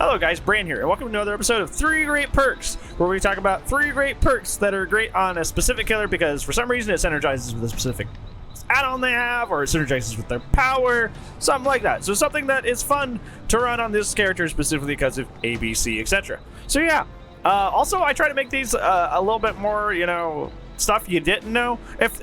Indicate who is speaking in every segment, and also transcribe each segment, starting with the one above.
Speaker 1: Hello guys, Bran here, and welcome to another episode of 3 Great Perks, where we talk about 3 great perks that are great on a specific killer because for some reason it synergizes with a specific add-on they have, or it synergizes with their power, something like that. So something that is fun to run on this character specifically because of ABC, etc. So yeah, also I try to make these a little bit more, you know, stuff you didn't know. If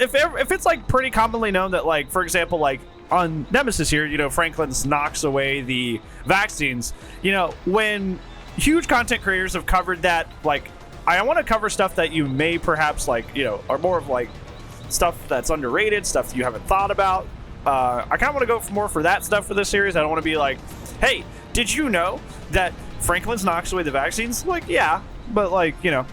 Speaker 1: it's like pretty commonly known that, like, for example, like on Nemesis here, you know, Franklin's knocks away the vaccines. You know, when huge content creators have covered that, like, I want to cover stuff that you may perhaps, like, you know, are more of like stuff that's underrated, stuff you haven't thought about. I kind of want to go for more for that stuff for this series. I don't want to be like, hey, did you know that Franklin's knocks away the vaccines? Like, yeah, but like, you know,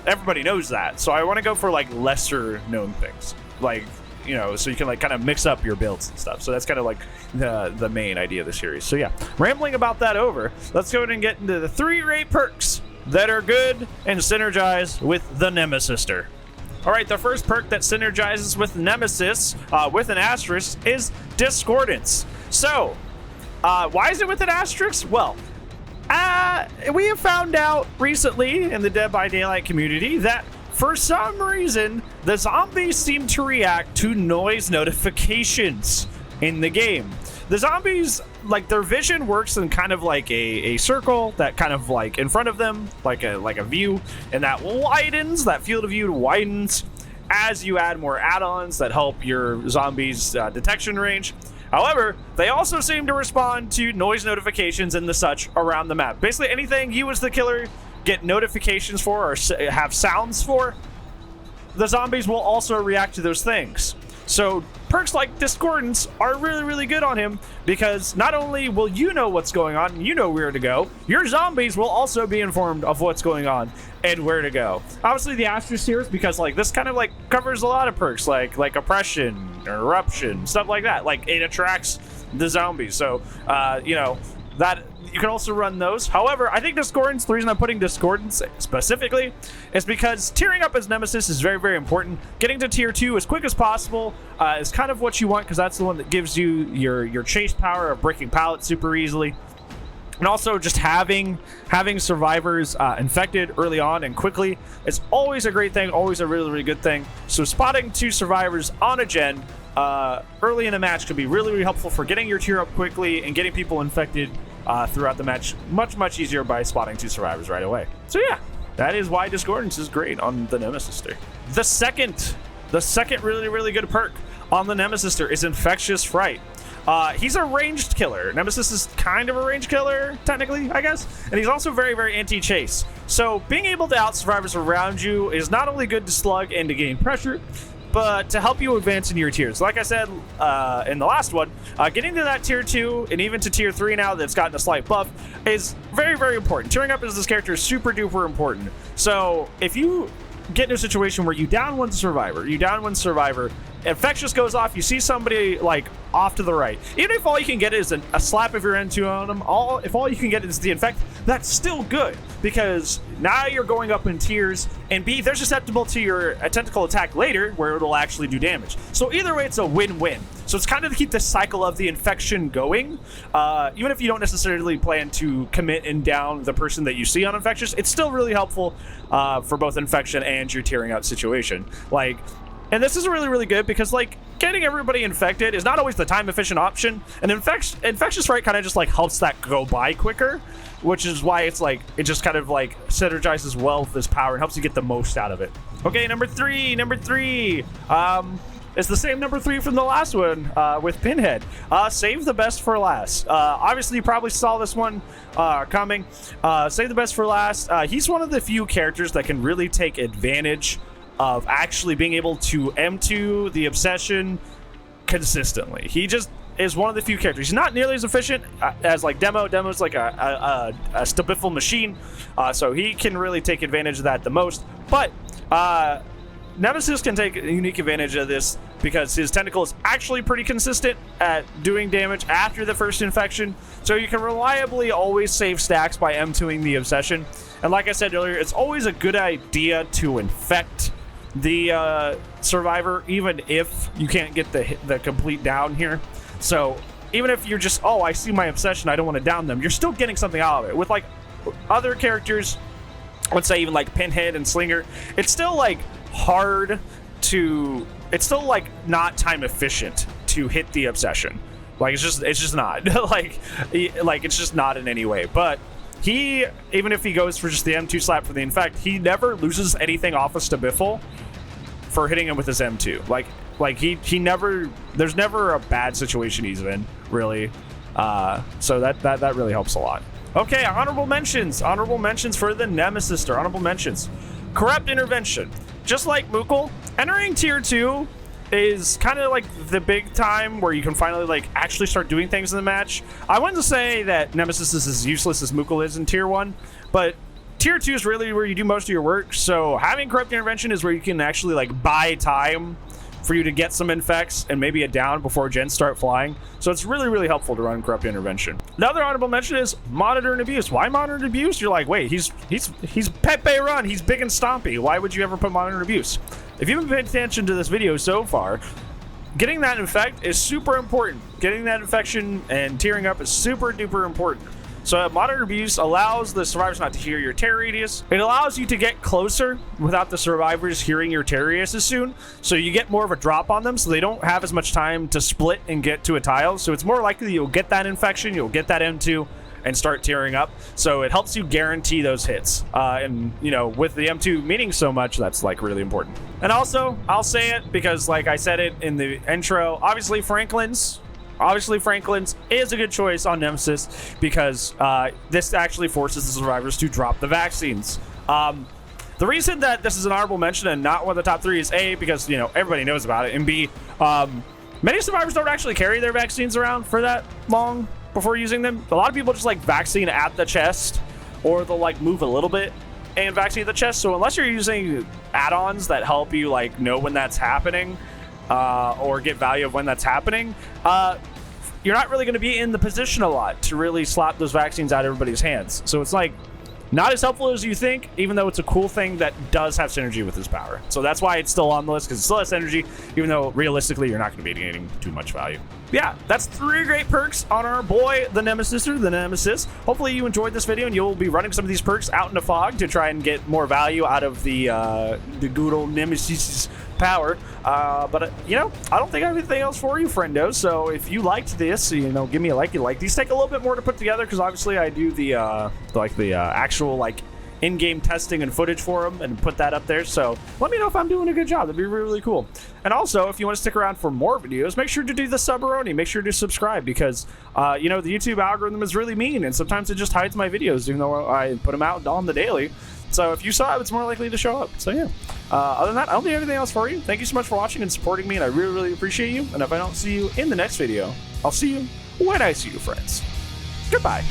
Speaker 1: everybody knows that. So I want to go for like lesser known things, like, you know, so you can like kind of mix up your builds and stuff. So that's kind of like the main idea of the series. So yeah, rambling about that over, let's go ahead and get into the 3 great perks that are good and synergize with the Nemesis. All right, the first perk that synergizes with Nemesis with an asterisk is Discordance. So why is it with an asterisk? Well, we have found out recently in the Dead by Daylight community that for some reason, the zombies seem to react to noise notifications in the game. The zombies, like, their vision works in kind of like a circle that kind of like in front of them, like a view, and that widens, that field of view widens as you add more add-ons that help your zombies' detection range. However, they also seem to respond to noise notifications and the such around the map. Basically anything you as the killer get notifications for or have sounds for, the zombies will also react to those things. So perks like Discordance are really, really good on him because not only will you know what's going on and you know where to go, your zombies will also be informed of what's going on and where to go. Obviously the asterisk here is because like this kind of like covers a lot of perks like Oppression, Eruption, stuff like that. Like it attracts the zombies. So you know, that you can also run those. However, I think Discordance, the reason I'm putting Discordance specifically is because tiering up as Nemesis is very, very important. Getting to tier 2 as quick as possible is kind of what you want because that's the one that gives you your chase power of breaking pallets super easily. And also just having survivors infected early on and quickly is always a great thing, always a really, really good thing. So spotting 2 survivors on a gen early in a match could be really, really helpful for getting your tier up quickly and getting people infected throughout the match much easier by spotting 2 survivors right away. So yeah, that is why Discordance is great on the Nemesis. The second really, really good perk on the Nemesis is Infectious Fright. He's a ranged killer. Nemesis is kind of a ranged killer, technically, I guess. And he's also very, very anti-chase. So being able to out survivors around you is not only good to slug and to gain pressure, but to help you advance in your tiers. Like I said in the last one, getting to that tier 2 and even to tier 3 now that's gotten a slight buff is very, very important. Tiering up as this character is super duper important. So if you get in a situation where you down one survivor, Infectious goes off, you see somebody like off to the right, even if all you can get is a slap of your N2 on them, if all you can get is the infect, that's still good because now you're going up in tiers, and B, they're susceptible to your tentacle attack later where it'll actually do damage. So either way, it's a win-win. So it's kind of to keep the cycle of the infection going. Even if you don't necessarily plan to commit and down the person that you see on Infectious, it's still really helpful for both infection and your tearing out situation. Like, and this is really, really good because, like, getting everybody infected is not always the time-efficient option, and Infectious Fright kind of just, like, helps that go by quicker, which is why it's, like, it just kind of, like, synergizes well with this power and helps you get the most out of it. Okay, number three. It's the same number 3 from the last one with Pinhead. Save the best for last. Obviously, you probably saw this one coming. Save the best for last. He's one of the few characters that can really take advantage of actually being able to M2 the obsession consistently. He just is one of the few characters. He's not nearly as efficient as like Demo. Demo's like a stabiffle machine, so he can really take advantage of that the most. But Nemesis can take a unique advantage of this because his tentacle is actually pretty consistent at doing damage after the first infection, so you can reliably always save stacks by M2ing the obsession. And like I said earlier, it's always a good idea to infect the survivor, even if you can't get the complete down here. So even if you're just, oh, I see my obsession, I don't want to down them, you're still getting something out of it. With like other characters, let's say even like Pinhead and Slinger, it's still like hard to, it's still like not time efficient to hit the obsession. Like it's just not like it's just not in any way. But he, even if he goes for just the M2 slap for the Infect, he never loses anything off of Stabiffle for hitting him with his M2. Like he never, there's never a bad situation he's in, really. So that really helps a lot. Okay, honorable mentions for the Nemesis, or honorable mentions. Corrupt Intervention. Just like Moogle, entering tier 2 is kind of like the big time where you can finally like actually start doing things in the match. I wouldn't say that Nemesis is as useless as Moogle is in tier 1, but tier 2 is really where you do most of your work. So having Corrupt Intervention is where you can actually like buy time for you to get some infects and maybe a down before gens start flying. So it's really, really helpful to run Corrupt Intervention. Another honorable mention is Monitor and Abuse. Why Monitor and Abuse? You're like, wait, he's Pepe Run, he's big and stompy. Why would you ever put Monitor and Abuse? If you've been paying attention to this video so far, getting that infect is super important. Getting that infection and tearing up is super duper important. So Monitor Abuse allows the survivors not to hear your tear radius. It allows you to get closer without the survivors hearing your tear radius as soon. So you get more of a drop on them, so they don't have as much time to split and get to a tile. So it's more likely you'll get that infection, you'll get that M2, and start tearing up. So it helps you guarantee those hits. And you know, with the M2 meaning so much, that's like really important. And also, I'll say it because like I said it in the intro, obviously Franklin's is a good choice on Nemesis because this actually forces the survivors to drop the vaccines. The reason that this is an honorable mention and not one of the top 3 is A, because you know everybody knows about it, and B, many survivors don't actually carry their vaccines around for that long before using them. A lot of people just like vaccine at the chest, or they'll like move a little bit and vaccine at the chest. So unless you're using add-ons that help you like know when that's happening, or get value of when that's happening, you're not really going to be in the position a lot to really slap those vaccines out of everybody's hands. So it's like not as helpful as you think, even though it's a cool thing that does have synergy with his power. So that's why it's still on the list, because it still has synergy, even though realistically you're not going to be getting too much value. Yeah, that's 3 great perks on our boy, the Nemesis, or the Nemesis. Hopefully you enjoyed this video, and you'll be running some of these perks out in the fog to try and get more value out of the good old Nemesis power. But you know, I don't think I have anything else for you, friendo. So if you liked this, you know, give me a like. These take a little bit more to put together, because obviously I do the actual like in-game testing and footage for them and put that up there. So let me know if I'm doing a good job. That'd be really, really cool. And also, if you want to stick around for more videos, make sure to do the sub-aroni. Make sure to subscribe, because you know, the YouTube algorithm is really mean, and sometimes it just hides my videos even though I put them out on the daily. So if you saw it, it's more likely to show up. So yeah, other than that, I don't think anything else for you. Thank you so much for watching and supporting me, and I really, really appreciate you. And if I don't see you in the next video, I'll see you when I see you, friends. Goodbye.